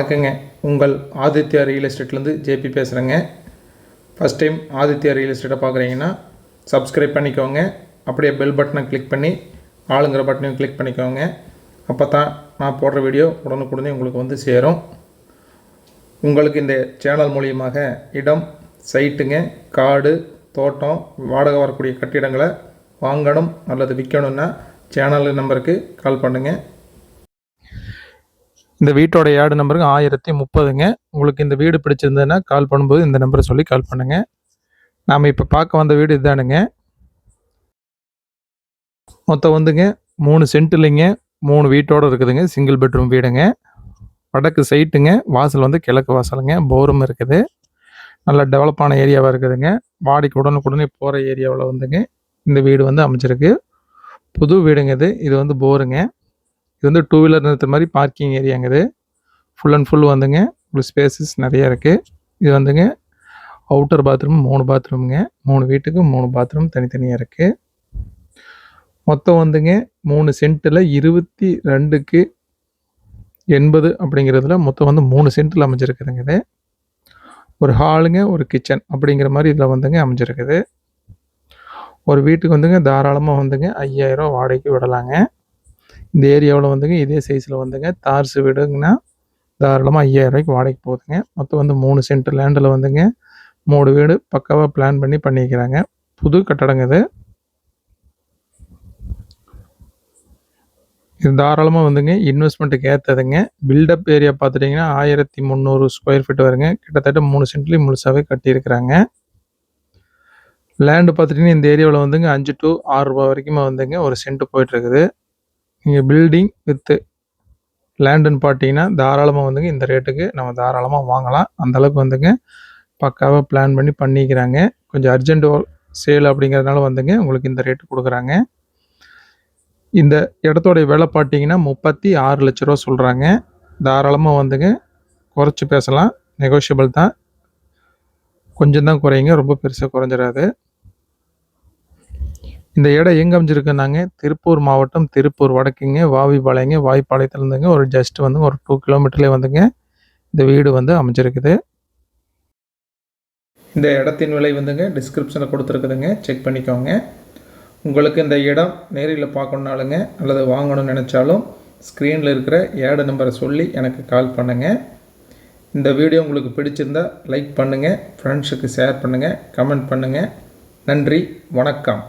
வணக்கங்க. உங்கள் Aditya real எஸ்டேட்லேருந்து JP பேசுகிறேங்க. ஃபஸ்ட் டைம் ஆதித்யா ரியல் எஸ்டேட்டை பார்க்குறீங்கன்னா சப்ஸ்கிரைப் பண்ணிக்கோங்க. அப்படியே பெல் பட்டனை கிளிக் பண்ணி ஆளுங்கிற பட்டனையும் கிளிக் பண்ணிக்கோங்க. அப்போ தான் நான் போடுற வீடியோ உடனுக்குடனே உங்களுக்கு வந்து சேரும். உங்களுக்கு இந்த சேனல் மூலியமாக இடம், சைட்டுங்க, காடு, தோட்டம், வாடகை வரக்கூடிய கட்டிடங்களை வாங்கணும் அல்லது விற்கணுன்னா சேனல் நம்பருக்கு கால் பண்ணுங்கள். இந்த வீட்டோட யார்டு நம்பருக்கு 1030ங்க. உங்களுக்கு இந்த வீடு பிடிச்சிருந்ததுன்னா கால் பண்ணும்போது இந்த நம்பரை சொல்லி கால் பண்ணுங்கள். நாம் இப்போ பார்க்க வந்த வீடு இதுதானுங்க. மொத்தம் வந்துங்க 3 சென்ட் இல்லைங்க, 3 வீட்டோடு இருக்குதுங்க. சிங்கிள் பெட்ரூம் வீடுங்க. வடக்கு சைட்டுங்க. வாசல் வந்து கிழக்கு வாசலுங்க. போரும் இருக்குது. நல்லா டெவலப்பான ஏரியாவாக இருக்குதுங்க. வாடிக்கு உடனுக்குடனே போகிற ஏரியாவில் வந்துங்க இந்த வீடு வந்து அமைச்சிருக்கு. புது வீடுங்க இது. இது வந்து போருங்க. இது வந்து 2 வீலர் நிறுத்துற மாதிரி பார்க்கிங் ஏரியாங்க. இது ஃபுல் அண்ட் ஃபுல் வந்துங்க உங்களுக்கு ஸ்பேசஸ் நிறையா இருக்குது. இது வந்துங்க அவுட்டர் பாத்ரூம் 3 பாத்ரூமுங்க. 3 வீட்டுக்கு 3 பாத்ரூம் தனித்தனியாக இருக்குது. மொத்தம் வந்துங்க 3 சென்ட்டில் 22க்கு 80 அப்படிங்கிறதுல மொத்தம் வந்து 3 சென்ட்டில் அமைஞ்சிருக்குதுங்க. இது ஒரு ஹாலுங்க, ஒரு கிச்சன் அப்படிங்கிற மாதிரி இதில் வந்துங்க அமைஞ்சிருக்குது. ஒரு வீட்டுக்கு வந்துங்க தாராளமாக வந்துங்க 5000 வாடகைக்கு விடலாங்க. இந்த ஏரியாவில் வந்துங்க இதே சைஸில் வந்துங்க தார்ஸ் வீடுங்கன்னா தாராளமாக 5000 வாடகைக்கு போகுதுங்க. மொத்தம் வந்து 3 சென்ட் லேண்டில் வந்துங்க 3 வீடு பக்காவாக பிளான் பண்ணி பண்ணிக்கிறாங்க. புது கட்டடங்க இது. இது தாராளமாக வந்துங்க இன்வெஸ்ட்மெண்ட்டுக்கு ஏற்றதுங்க. பில்டப் ஏரியா பார்த்துட்டிங்கன்னா 1300 ஸ்கொயர் ஃபீட் வருங்க. கிட்டத்தட்ட 3 சென்ட்லேயும் முழுசாகவே கட்டியிருக்கிறாங்க. லேண்டு பார்த்துட்டிங்கன்னா இந்த ஏரியாவில் வந்துங்க 5 to 6 ரூபா வரைக்குமே வந்துங்க ஒரு சென்ட் போயிட்டுருக்குது. நீங்கள் பில்டிங் வித்து லேண்டுன்னு பார்த்தீங்கன்னா தாராளமாக வந்துங்க இந்த ரேட்டுக்கு நம்ம தாராளமாக வாங்கலாம். அந்தளவுக்கு வந்துங்க பக்காவாக பிளான் பண்ணி பண்ணிக்கிறாங்க. கொஞ்சம் அர்ஜென்ட் சேல் அப்படிங்கிறதுனால வந்துங்க உங்களுக்கு இந்த ரேட்டு கொடுக்குறாங்க. இந்த இடத்தோடைய விலை பார்த்தீங்கன்னா 36 லட்ச ரூபா சொல்கிறாங்க. தாராளமாக வந்துங்க குறைச்சி பேசலாம். நெகோஷியபிள் தான். கொஞ்சம் தான் குறையுங்க, ரொம்ப பெருசாக குறைஞ்சிடாது. இந்த இடம் எங்கே அமைஞ்சிருக்குன்னாங்க திருப்பூர் மாவட்டம், திருப்பூர் வடக்குங்க, வாவிபாளையங்க. வாய்ப்பாளையத்துலேருந்துங்க ஒரு ஜஸ்ட் வந்து ஒரு 2 கிலோமீட்டர்லேயே வந்துங்க இந்த வீடு வந்து அமைஞ்சிருக்குது. இந்த இடத்தின் விலை வந்துங்க டிஸ்கிரிப்ஷனில் கொடுத்துருக்குதுங்க, செக் பண்ணிக்கோங்க. உங்களுக்கு இந்த இடம் நேரில் பார்க்கணுனாலுங்க அல்லது வாங்கணும்னு நினச்சாலும் ஸ்க்ரீனில் இருக்கிற ஏடு நம்பரை சொல்லி எனக்கு கால் பண்ணுங்கள். இந்த வீடியோ உங்களுக்கு பிடிச்சிருந்தால் லைக் பண்ணுங்கள், ஃப்ரெண்ட்ஸுக்கு ஷேர் பண்ணுங்கள், கமெண்ட் பண்ணுங்கள். நன்றி, வணக்கம்.